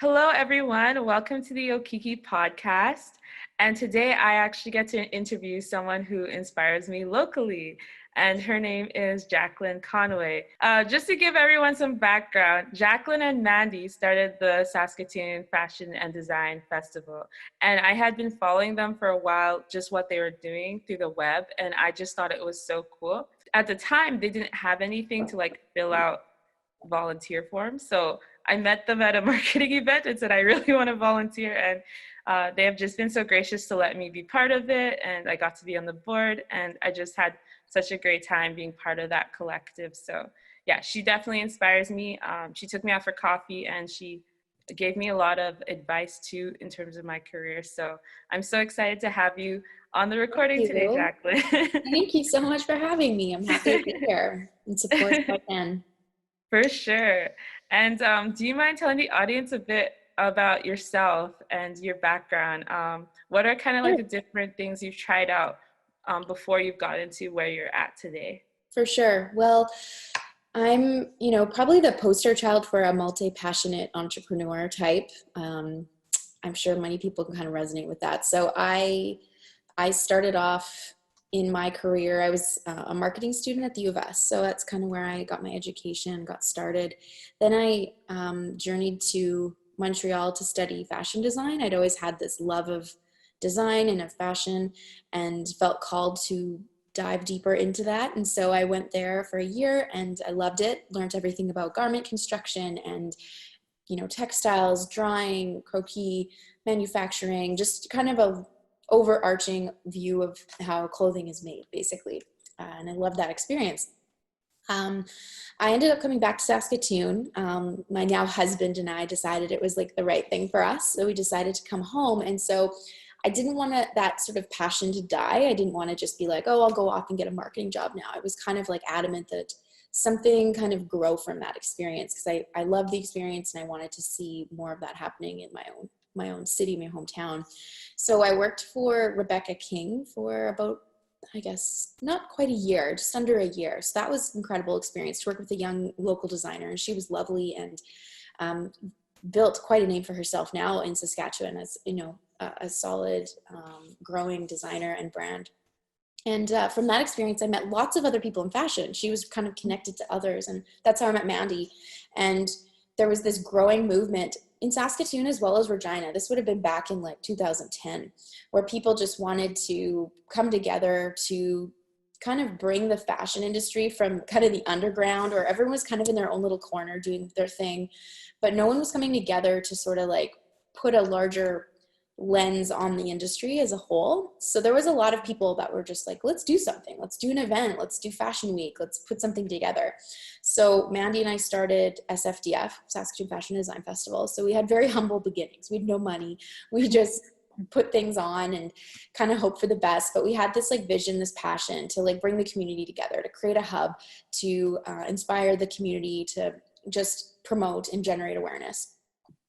Hello, everyone. Welcome to the Okiki podcast. And today I actually get to interview someone who inspires me locally. And her name is Jacqueline Conway. Just to give everyone some background, Jacqueline and Mandy started the Saskatchewan Fashion and Design Festival. And I had been following them for a while, just what they were doing through the web. And I just thought it was so cool. At the time, they didn't have anything to fill out volunteer forms. So I met them at a marketing event and said, I really want to volunteer. And they have just been so gracious to let me be part of it. And I got to be on the board. And I just had such a great time being part of that collective. So yeah, she definitely inspires me. She took me out for coffee and she gave me a lot of advice too in terms of my career. So I'm so excited to have you on the recording today, Jacqueline. Thank you so much for having me. I'm happy to be here and support if I can. For sure. And do you mind telling the audience a bit about yourself and your background? What are kind of like the different things you've tried out before you've got into where you're at today? For sure. Well, I'm, probably the poster child for a multi-passionate entrepreneur type. I'm sure many people can kind of resonate with that. So I started off in my career, I was a marketing student at the U of S. So that's kind of where I got my education, got started. Then I journeyed to Montreal to study fashion design. I'd always had this love of design and of fashion and felt called to dive deeper into that. And so I went there for a year and I loved it, learned everything about garment construction and, textiles, drawing, croquis, manufacturing, just kind of a overarching view of how clothing is made, basically. And I love that experience. I ended up coming back to Saskatoon. My now husband and I decided it was like the right thing for us. So we decided to come home. And so I didn't want that sort of passion to die. I didn't want to just be like, oh, I'll go off and get a marketing job now. I was kind of like adamant that something kind of grow from that experience because I love the experience and I wanted to see more of that happening in my own city, my hometown. So I worked for Rebecca King for about, I guess, not quite a year, just under a year. So that was an incredible experience to work with a young local designer. And she was lovely and built quite a name for herself now in Saskatchewan as, a solid growing designer and brand. And from that experience, I met lots of other people in fashion. She was kind of connected to others. And that's how I met Mandy. And there was this growing movement in Saskatoon as well as Regina. This would have been back in 2010, where people just wanted to come together to kind of bring the fashion industry from kind of the underground, or everyone was kind of in their own little corner doing their thing, but no one was coming together to sort of put a larger lens on the industry as a whole. So there was a lot of people that were just like, let's do something. Let's do an event. Let's do Fashion Week. Let's put something together. So Mandy and I started SFDF, Saskatchewan Fashion Design Festival. So we had very humble beginnings. We had no money. We just put things on and kind of hope for the best. But we had this vision, this passion to bring the community together, to create a hub, to inspire the community, to just promote and generate awareness.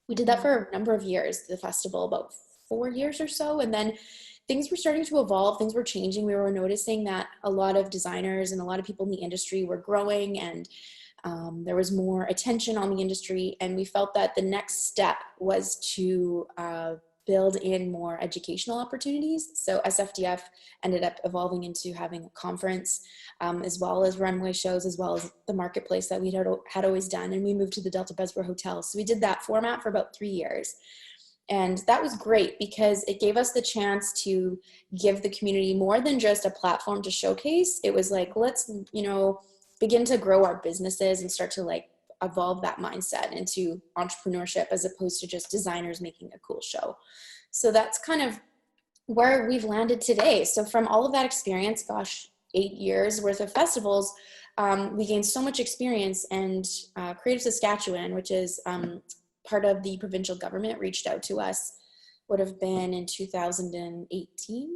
We did that for a number of years, the festival, about 4 years or so. And then things were starting to evolve. Things were changing. We were noticing that a lot of designers and a lot of people in the industry were growing, and there was more attention on the industry. And we felt that the next step was to build in more educational opportunities. So SFDF ended up evolving into having a conference, as well as runway shows, as well as the marketplace that we had always done. And we moved to the Delta Besborough Hotel. So we did that format for about 3 years. And that was great because it gave us the chance to give the community more than just a platform to showcase. It was let's, begin to grow our businesses and start to evolve that mindset into entrepreneurship as opposed to just designers making a cool show. So that's kind of where we've landed today. So from all of that experience, 8 years worth of festivals, we gained so much experience, and Creative Saskatchewan, which is part of the provincial government, reached out to us, would have been in 2018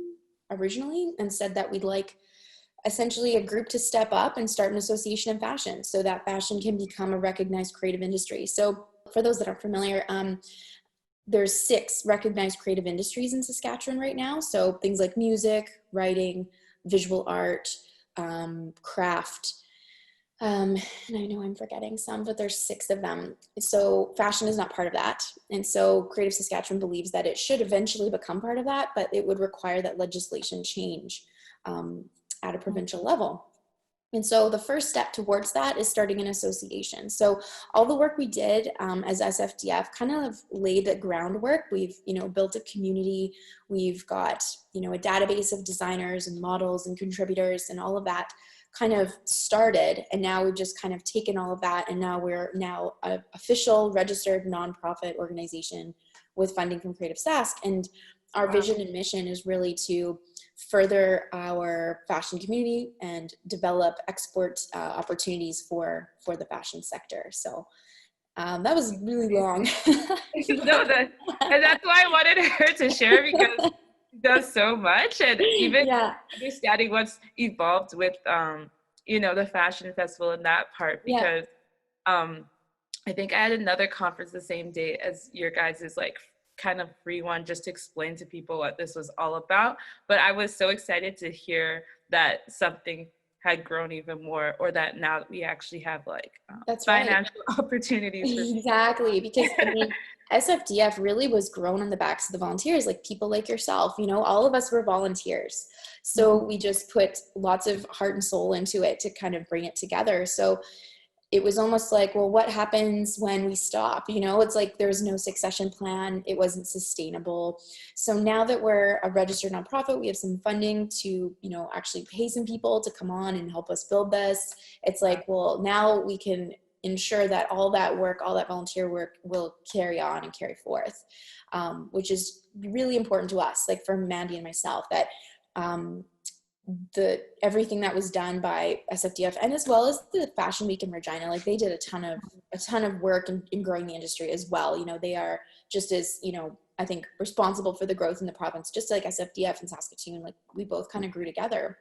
originally, and said that we'd like essentially a group to step up and start an association in fashion so that fashion can become a recognized creative industry. So for those that aren't familiar, there's 6 recognized creative industries in Saskatchewan right now. So things like music, writing, visual art, craft, And I know I'm forgetting some, but there's 6 of them. So fashion is not part of that. And so Creative Saskatchewan believes that it should eventually become part of that, but it would require that legislation change at a provincial level. And so the first step towards that is starting an association. So all the work we did as SFDF kind of laid the groundwork. We've, built a community. We've got, a database of designers and models and contributors, and all of that kind of started. And now we've just kind of taken all of that, and now we're an official registered nonprofit organization with funding from Creative Sask. And our vision and mission is really to further our fashion community and develop export opportunities for the fashion sector. So that was really long. No, and that's why I wanted her to share, because she does so much, and even understanding what's evolved with the fashion festival and that part, because I think I had another conference the same day as your guys' is like kind of free one, just to explain to people what this was all about. But I was so excited to hear that something had grown even more, or that now we actually have like financial opportunities for exactly, because I mean, SFDF really was grown on the backs of the volunteers, like people like yourself. All of us were volunteers, so we just put lots of heart and soul into it to kind of bring it together. So it was almost like, well, what happens when we stop? It's like there's no succession plan. It wasn't sustainable. So now that we're a registered nonprofit, we have some funding to, actually pay some people to come on and help us build this. It's like, well, now we can ensure that all that work, all that volunteer work will carry on and carry forth, which is really important to us, like for Mandy and myself, that everything that was done by SFDF, and as well as the Fashion Week in Regina, like they did a ton of work in growing the industry as well. They are just as, I think responsible for the growth in the province, just like SFDF and Saskatoon, like we both kind of grew together.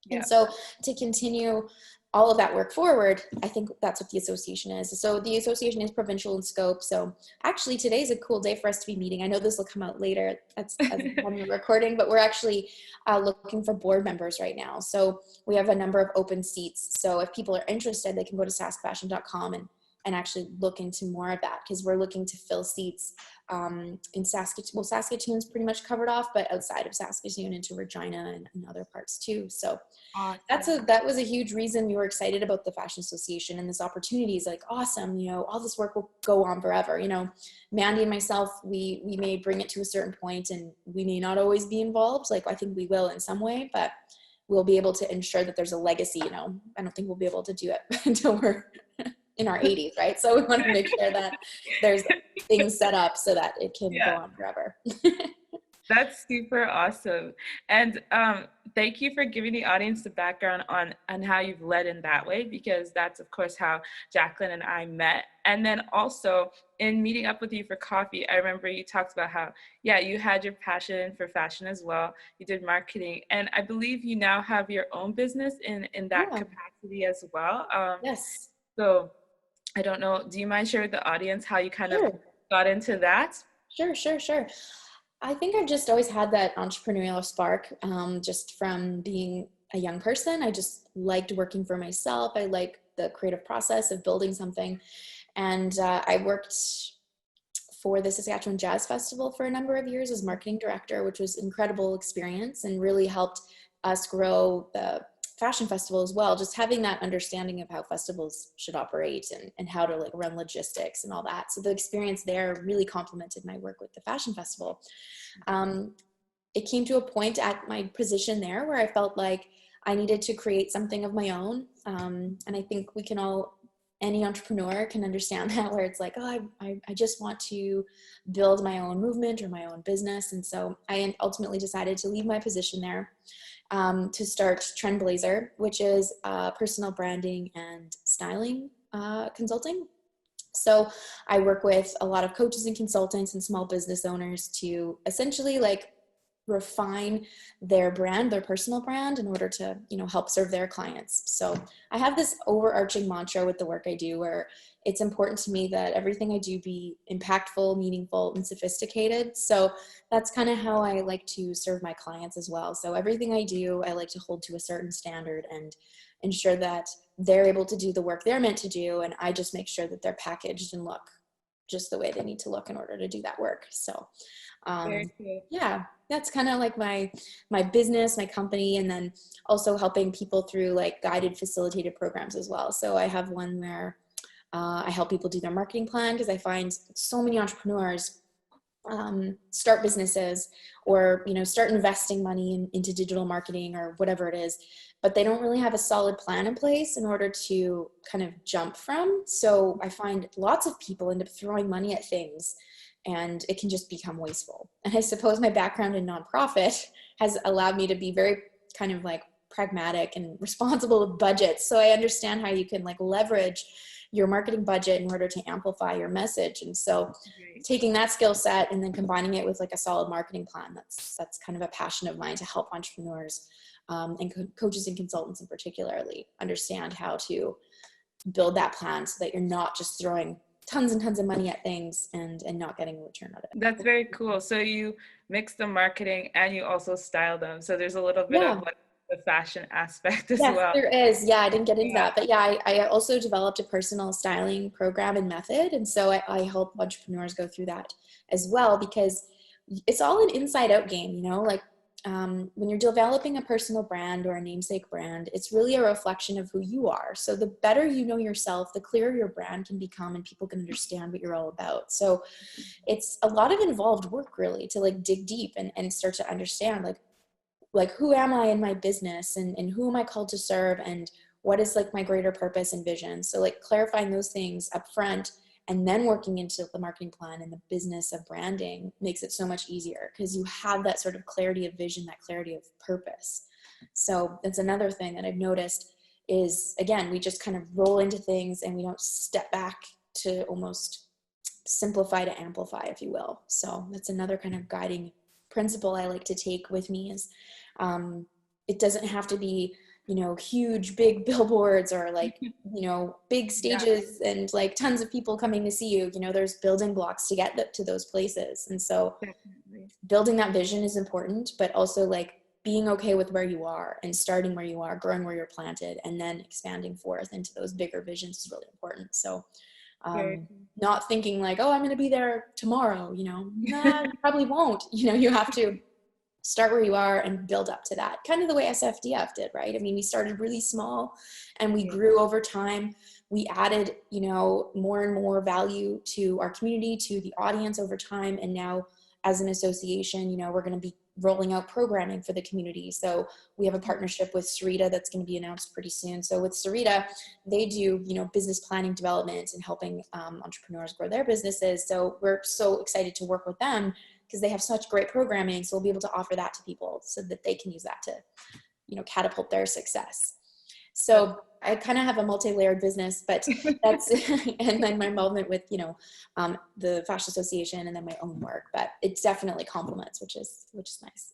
Yeah. And so to continue all of that work forward, I think that's what the association is. So the association is provincial in scope. So actually today's a cool day for us to be meeting. I know this will come out later as when we're recording, but we're actually looking for board members right now. So we have a number of open seats. So if people are interested, they can go to saskfashion.com and actually look into more of that, because we're looking to fill seats in Saskatoon. Well, Saskatoon's pretty much covered off, but outside of Saskatoon into Regina and other parts too. So that was a huge reason we were excited about the Fashion Association, and this opportunity is like awesome. All this work will go on forever. Mandy and myself, we may bring it to a certain point, and we may not always be involved. Like I think we will in some way, but we'll be able to ensure that there's a legacy. I don't think we'll be able to do it until we're in our 80s, right? So we want to make sure that there's things set up so that it can go on forever. That's super awesome. And thank you for giving the audience the background on how you've led in that way, because that's of course how Jacqueline and I met. And then also in meeting up with you for coffee, I remember you talked about how, you had your passion for fashion as well. You did marketing, and I believe you now have your own business in that capacity as well. Yes. So I don't know, do you mind sharing with the audience how you kind of got into that? Sure. I think I've just always had that entrepreneurial spark, just from being a young person. I just liked working for myself. I like the creative process of building something. And I worked for the Saskatchewan Jazz Festival for a number of years as marketing director, which was an incredible experience and really helped us grow the fashion festival as well, just having that understanding of how festivals should operate and how to like run logistics and all that. So the experience there really complemented my work with the fashion festival. It came to a point at my position there where I felt like I needed to create something of my own. And I think any entrepreneur can understand that, where it's like, I just want to build my own movement or my own business. And so I ultimately decided to leave my position there to start Trendblazer, which is personal branding and styling consulting. So I work with a lot of coaches and consultants and small business owners to essentially like refine their brand, their personal brand, in order to, help serve their clients. So I have this overarching mantra with the work I do, where it's important to me that everything I do be impactful, meaningful, and sophisticated. So that's kind of how I like to serve my clients as well. So everything I do, I like to hold to a certain standard ensure that they're able to do the work they're meant to do. And I just make sure that they're packaged and look just the way they need to look in order to do that work. So, Very cool. yeah, that's kind of like my business, my company, and then also helping people through like guided facilitated programs as well. So I have one where I help people do their marketing plan, because I find so many entrepreneurs start businesses or, start investing money into digital marketing or whatever it is, but they don't really have a solid plan in place in order to kind of jump from. So I find lots of people end up throwing money at things, and it can just become wasteful. And I suppose my background in nonprofit has allowed me to be very kind of like pragmatic and responsible with budgets. So I understand how you can like leverage your marketing budget in order to amplify your message. And so taking that skill set and then combining it with like a solid marketing plan, that's kind of a passion of mine, to help entrepreneurs and coaches and consultants in particularly understand how to build that plan so that you're not just throwing tons and tons of money at things and not getting a return out of it. That's very cool. So you mix the marketing and you also style them. So there's a little bit of like the fashion aspect as well. Yes, there is. Yeah, I didn't get into that. But yeah, I also developed a personal styling program and method. And so I help entrepreneurs go through that as well, because it's all an inside out game, like when you're developing a personal brand or a namesake brand, it's really a reflection of who you are. So the better you know yourself, the clearer your brand can become and people can understand what you're all about. So it's a lot of involved work really to like dig deep and start to understand like who am I in my business, and who am I called to serve, and what is like my greater purpose and vision. So like clarifying those things up front and then working into the marketing plan and the business of branding makes it so much easier, because you have that sort of clarity of vision, that clarity of purpose. So that's another thing that I've noticed is, again, we just kind of roll into things and we don't step back to almost simplify to amplify, if you will. So that's another kind of guiding principle I like to take with me is it doesn't have to be, huge, big billboards or like, big stages and like tons of people coming to see you. There's building blocks to get to those places. And so building that vision is important, but also like being okay with where you are and starting where you are, growing where you're planted, and then expanding forth into those bigger visions is really important. So not thinking like, oh, I'm going to be there tomorrow, nah, you probably won't. You have to start where you are and build up to that, kind of the way SFDF did, right? I mean, we started really small and we grew over time. We added, more and more value to our community, to the audience over time. And now as an association, we're going to be rolling out programming for the community. So we have a partnership with Sarita that's going to be announced pretty soon. So with Sarita, they do, business planning development and helping entrepreneurs grow their businesses. So we're so excited to work with them because they have such great programming. So we'll be able to offer that to people so that they can use that to, catapult their success. So I kind of have a multi-layered business, but that's, and then my involvement with, the Fashion Association and then my own work, but it definitely complements, which is nice.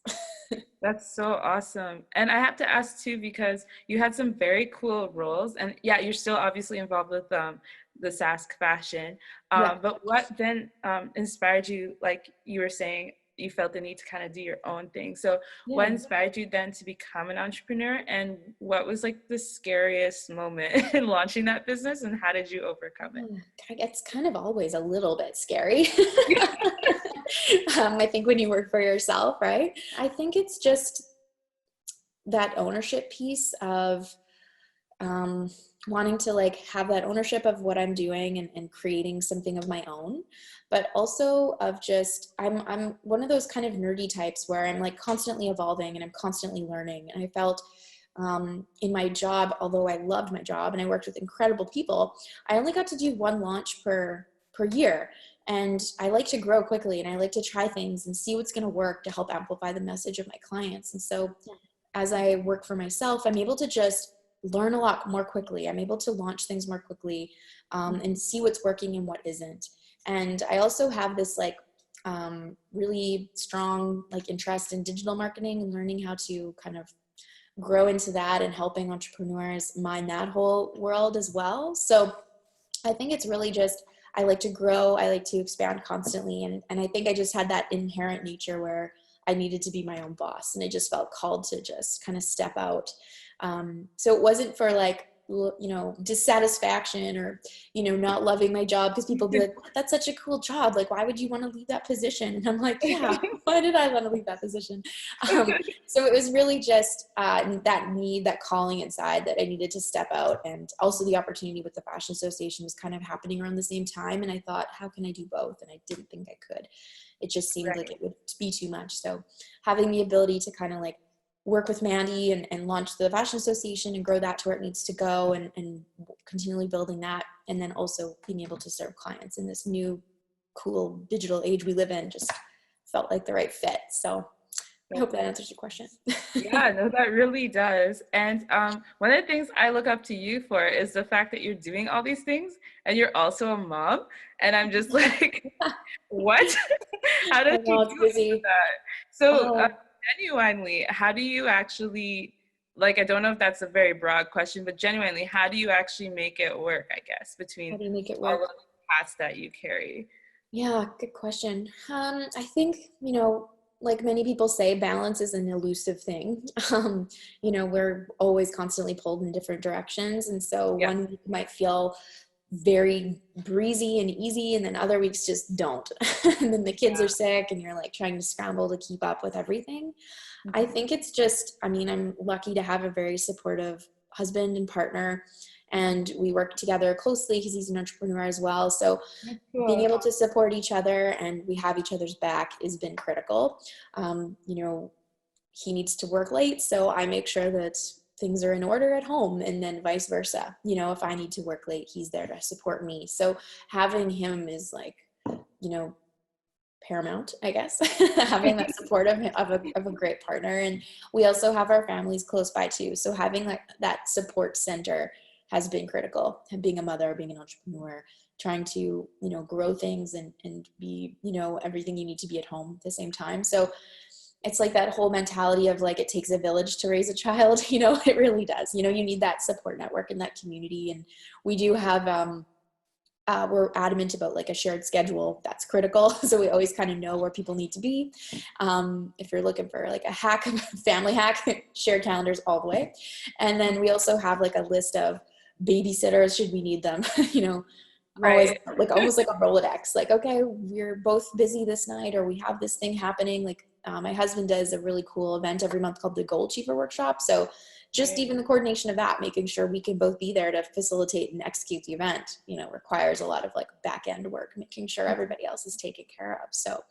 That's so awesome. And I have to ask too, because you had some very cool roles, and yeah, you're still obviously involved with the Sask fashion. But what then inspired you, like you were saying, you felt the need to kind of do your own thing. So what inspired you then to become an entrepreneur, and what was like the scariest moment in launching that business, and how did you overcome it? It's kind of always a little bit scary. I think when you work for yourself, right? I think it's just that ownership piece of wanting to like have that ownership of what I'm doing and creating something of my own, but also of just, I'm one of those kind of nerdy types where I'm like constantly evolving and I'm constantly learning. And I felt in my job, although I loved my job and I worked with incredible people, I only got to do one launch per year. And I like to grow quickly and I like to try things and see what's going to work to help amplify the message of my clients. And so as I work for myself, I'm able to just learn a lot more quickly. I'm able to launch things more quickly and see what's working and what isn't. And I also have this like really strong like interest in digital marketing and learning how to kind of grow into that and helping entrepreneurs mine that whole world as well. So I think it's really just, I like to grow, I like to expand constantly. And I think I just had that inherent nature where I needed to be my own boss. And I just felt called to just kind of step out So it wasn't for like, dissatisfaction or, not loving my job, because people be like, that's such a cool job. Like, why would you want to leave that position? And I'm like, yeah, why did I want to leave that position? So it was really just that need, that calling inside that I needed to step out. And also the opportunity with the Fashion Association was kind of happening around the same time. And I thought, how can I do both? And I didn't think I could. It just seemed like it would be too much. So having the ability to kind of like work with Mandy and launch the Fashion Association and grow that to where it needs to go, and continually building that. And then also being able to serve clients in this new, cool digital age we live in just felt like the right fit. So I hope that answers your question. Yeah, no, that really does. And one of the things I look up to you for is the fact that you're doing all these things and you're also a mom. And I'm just like, what? How does she It's do busy. that? So Oh. genuinely, how do you actually, like, I don't know if that's a very broad question, but genuinely, how do you actually make it work, I guess, between How do you make it all work? of the hats that you carry? Yeah, good question. I think, like many people say, balance is an elusive thing. We're always constantly pulled in different directions. And so Yeah. one week might feel very breezy and easy, and then other weeks just don't. And then the kids are sick and you're like trying to scramble to keep up with everything. I think it's just, I'm lucky to have a very supportive husband and partner, and we work together closely because he's an entrepreneur as well. So being able to support each other and we have each other's back has been critical. He needs to work late, so I make sure that things are in order at home, and then vice versa. If I need to work late, he's there to support me. So having him is like, paramount, I guess. Having that support of a great partner. And we also have our families close by too. So having like that support center has been critical. And being a mother, being an entrepreneur, trying to, grow things and be, everything you need to be at home at the same time. So it's like that whole mentality of like, it takes a village to raise a child. It really does. You need that support network and that community. And we do have, we're adamant about like a shared schedule. That's critical. So we always kind of know where people need to be. If you're looking for like a hack, family hack, shared calendars all the way. And then we also have like a list of babysitters should we need them, always like almost like a Rolodex, like, okay, we're both busy this night, or we have this thing happening. Like my husband does a really cool event every month called the Goal Achiever Workshop. So just even the coordination of that, making sure we can both be there to facilitate and execute the event, requires a lot of like back end work, making sure everybody else is taken care of. So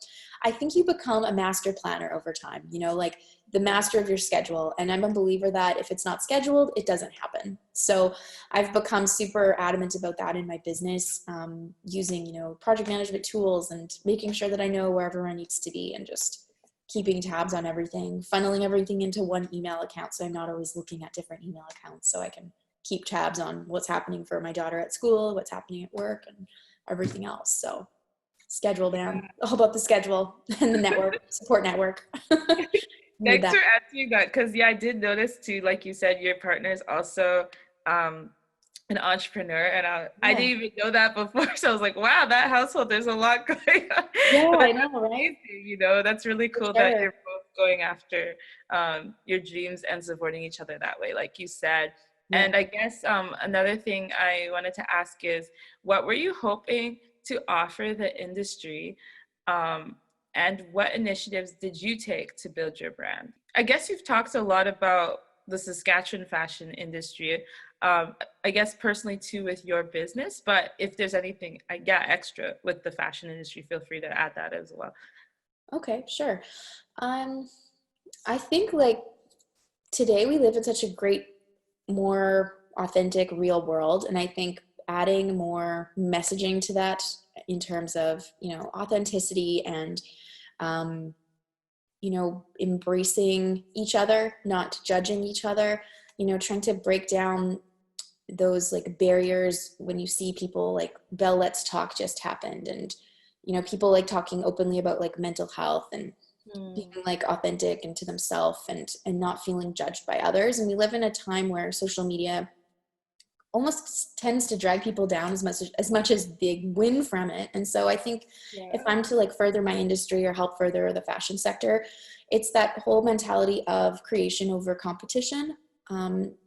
I think you become a master planner over time, like the master of your schedule. And I'm a believer that if it's not scheduled, it doesn't happen. So I've become super adamant about that in my business, using, project management tools and making sure that I know where everyone needs to be, and just keeping tabs on everything, funneling everything into one email account. So I'm not always looking at different email accounts, so I can keep tabs on what's happening for my daughter at school, what's happening at work, and everything else. So schedule down, all about the schedule and the network, support network. Thanks for answering that, because I did notice too, like you said, your partner is also an entrepreneur, and I didn't even know that before. So I was like, wow, that household, there's a lot going on. Yeah, But I know, right? amazing, that's really cool that you're both going after your dreams and supporting each other that way, like you said. Yeah. And I guess another thing I wanted to ask is, what were you hoping to offer the industry? And what initiatives did you take to build your brand? I guess you've talked a lot about the Saskatchewan fashion industry. I guess personally too with your business, but if there's anything extra with the fashion industry, feel free to add that as well. Okay, sure. I think like today we live in such a great, more authentic, real world. And I think adding more messaging to that in terms of, authenticity and, embracing each other, not judging each other, trying to break down those like barriers when you see people like Bell Let's Talk just happened, and people like talking openly about like mental health and being like authentic and to themselves, and not feeling judged by others. And we live in a time where social media almost tends to drag people down as much as they win from it. And so I think if I'm to like further my industry or help further the fashion sector, it's that whole mentality of creation over competition.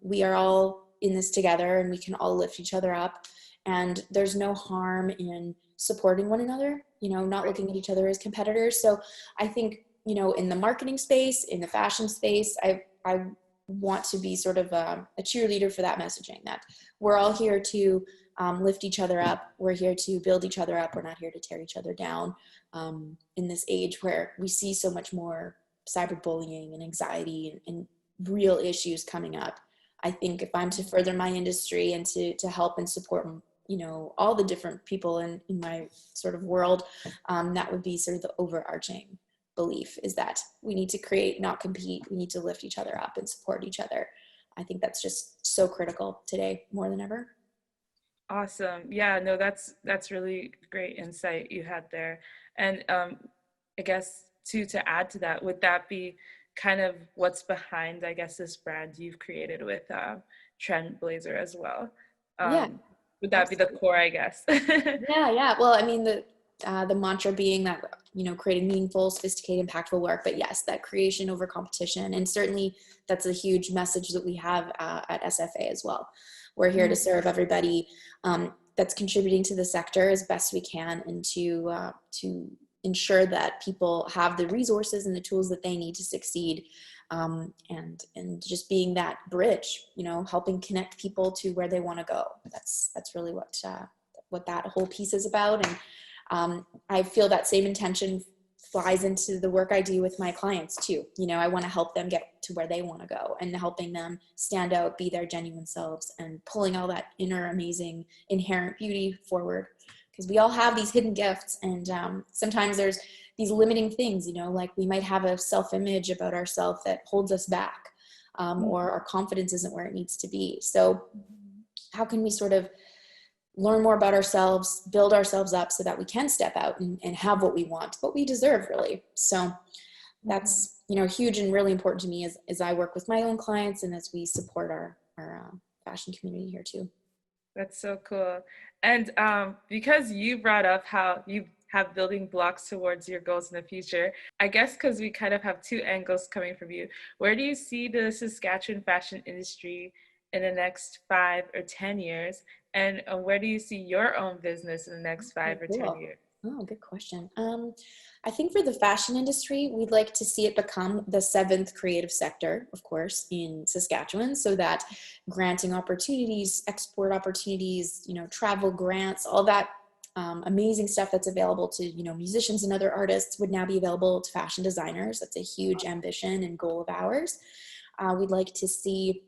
we are all in this together and we can all lift each other up. And there's no harm in supporting one another, not looking at each other as competitors. So I think, in the marketing space, in the fashion space, I want to be sort of a cheerleader for that messaging, that we're all here to lift each other up. We're here to build each other up. We're not here to tear each other down. In this age where we see so much more cyberbullying and anxiety and real issues coming up, I think if I'm to further my industry and to help and support, all the different people in my sort of world, that would be sort of the overarching belief, is that we need to create, not compete. We need to lift each other up and support each other. I think that's just so critical today more than ever. Awesome. Yeah, no, that's really great insight you had there. And I guess to add to that, would that be kind of what's behind, I guess, this brand you've created with Trend Blazer as well? Yeah. Would that be the core, I guess? Yeah. Well, I mean, the mantra being that, creating meaningful, sophisticated, impactful work, but yes, that creation over competition. And certainly that's a huge message that we have at SFA as well. We're here to serve everybody that's contributing to the sector as best we can, and to ensure that people have the resources and the tools that they need to succeed. And just being that bridge, helping connect people to where they want to go. That's really what that whole piece is about. And I feel that same intention flies into the work I do with my clients too. I want to help them get to where they want to go, and helping them stand out, be their genuine selves, and pulling all that inner amazing inherent beauty forward. Because we all have these hidden gifts, and sometimes there's these limiting things, like we might have a self-image about ourselves that holds us back, or our confidence isn't where it needs to be. So how can we sort of learn more about ourselves, build ourselves up so that we can step out and have what we want, what we deserve, really. So that's, huge and really important to me as I work with my own clients and as we support our fashion community here too. That's so cool. And because you brought up how you have building blocks towards your goals in the future, I guess because we kind of have two angles coming from you, where do you see the Saskatchewan fashion industry in the next 5 or 10 years? And where do you see your own business in the next 5 or 10 years? Oh, good question. I think for the fashion industry, we'd like to see it become the 7th creative sector, of course, in Saskatchewan, so that granting opportunities, export opportunities, travel grants, all that amazing stuff that's available to, musicians and other artists would now be available to fashion designers. That's a huge ambition and goal of ours. We'd like to see,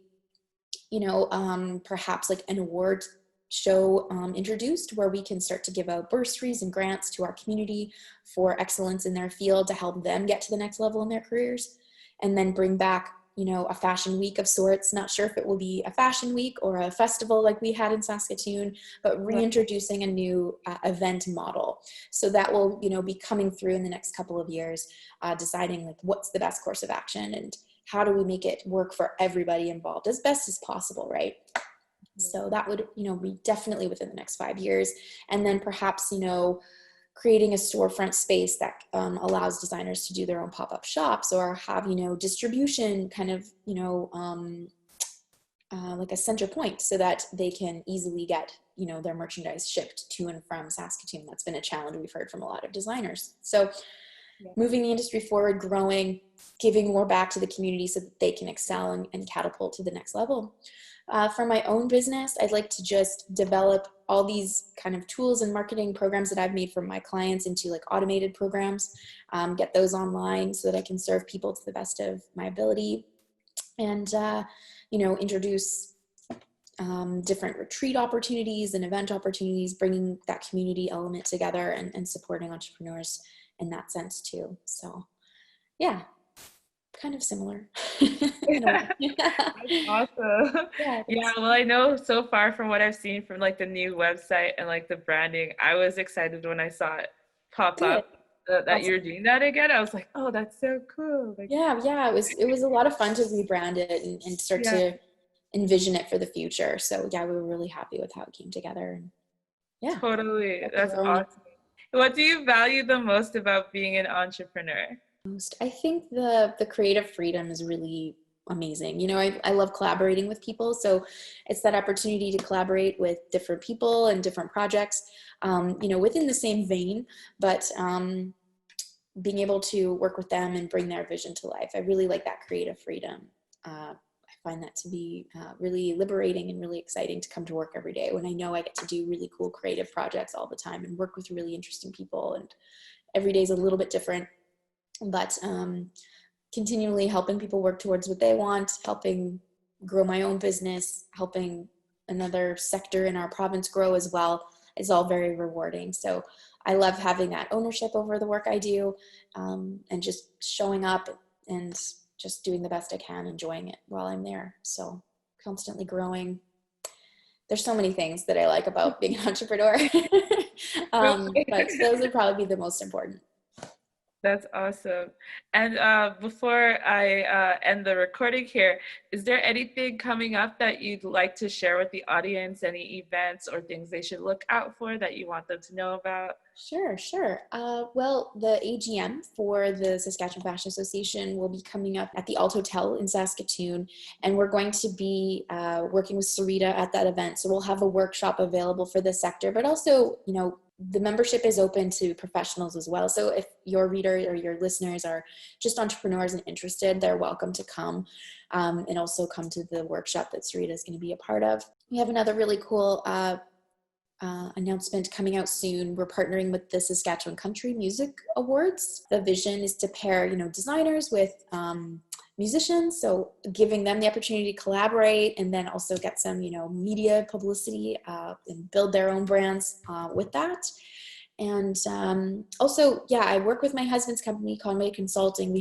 perhaps like an award show introduced, where we can start to give out bursaries and grants to our community for excellence in their field to help them get to the next level in their careers, and then bring back a fashion week of sorts. Not sure if it will be a fashion week or a festival like we had in Saskatoon, but reintroducing a new event model. So that will be coming through in the next couple of years, deciding like what's the best course of action and how do we make it work for everybody involved as best as possible, right? So that would, be definitely within the next 5 years. And then perhaps, creating a storefront space that allows designers to do their own pop-up shops, or have, distribution kind of, like a center point, so that they can easily get, their merchandise shipped to and from Saskatoon. That's been a challenge we've heard from a lot of designers. So moving the industry forward, growing, giving more back to the community so that they can excel and catapult to the next level. For my own business, I'd like to just develop all these kind of tools and marketing programs that I've made for my clients into like automated programs, get those online so that I can serve people to the best of my ability, and, introduce different retreat opportunities and event opportunities, bringing that community element together and supporting entrepreneurs in that sense too. So yeah, kind of similar. That's awesome. Yeah, well, I know so far from what I've seen from like the new website and like the branding, I was excited when I saw it pop up that you're doing that again. I was like, oh, that's so cool. Like, yeah, it was a lot of fun to rebrand it and start to envision it for the future. So yeah, we were really happy with how it came together. And yeah, totally. That's awesome. What do you value the most about being an entrepreneur? I think the creative freedom is really amazing. You know, I love collaborating with people. So it's that opportunity to collaborate with different people and different projects, you know, within the same vein, but being able to work with them and bring their vision to life. I really like that creative freedom. I find that to be really liberating and really exciting to come to work every day when I know I get to do really cool creative projects all the time and work with really interesting people. And every day is a little bit different, but continually helping people work towards what they want, helping grow my own business, helping another sector in our province grow as well, is all very rewarding. So I love having that ownership over the work I do, and just showing up and just doing the best I can, enjoying it while I'm there. So constantly growing. There's so many things that I like about being an entrepreneur, but those would probably be the most important. That's awesome. And before I end the recording here, is there anything coming up that you'd like to share with the audience? Any events or things they should look out for that you want them to know about? Sure, sure. Well, the AGM for the Saskatchewan Fashion Association will be coming up at the Alt Hotel in Saskatoon, and we're going to be working with Sarita at that event. So we'll have a workshop available for this sector, but also, you know, the membership is open to professionals as well. So if your reader or your listeners are just entrepreneurs and interested, they're welcome to come, and also come to the workshop that Sarita is going to be a part of. We have another really cool announcement coming out soon. We're partnering with the Saskatchewan Country Music Awards. The vision is to pair, you know, designers with musicians, so giving them the opportunity to collaborate and then also get some, you know, media publicity and build their own brands with that. And also, yeah, I work with my husband's company, Conway Consulting.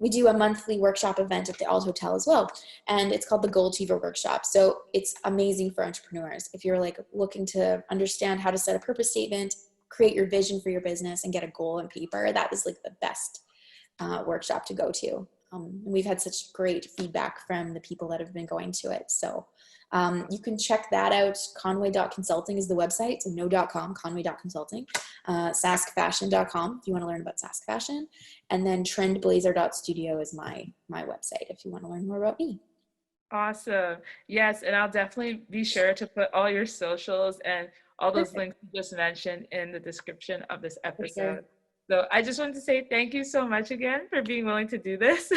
We do a monthly workshop event at the Alt Hotel as well, and it's called the Goal Achiever Workshop. So it's amazing for entrepreneurs. If you're like looking to understand how to set a purpose statement, create your vision for your business, and get a goal on paper, that is like the best workshop to go to. We've had such great feedback from the people that have been going to it. So you can check that out. Conway.consulting is the website. So no.com, Conway.consulting. Saskfashion.com if you want to learn about Sask Fashion. And then trendblazer.studio is my website if you want to learn more about me. Awesome. Yes, and I'll definitely be sure to put all your socials and all those links you just mentioned in the description of this episode. Sure. So I just wanted to say thank you so much again for being willing to do this.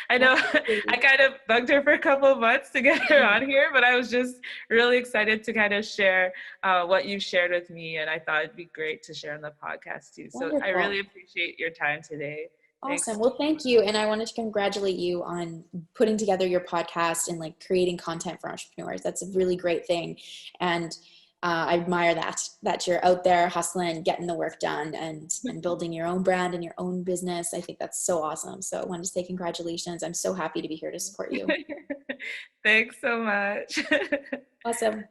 I know I kind of bugged her for a couple of months to get her on here, but I was just really excited to kind of share what you've shared with me, and I thought it'd be great to share on the podcast too. So wonderful. I really appreciate your time today. Awesome. Thanks. Well, thank you. And I wanted to congratulate you on putting together your podcast and like creating content for entrepreneurs. That's a really great thing. And I admire that you're out there hustling, getting the work done and building your own brand and your own business. I think that's so awesome. So I wanted to say congratulations. I'm so happy to be here to support you. Thanks so much. Awesome.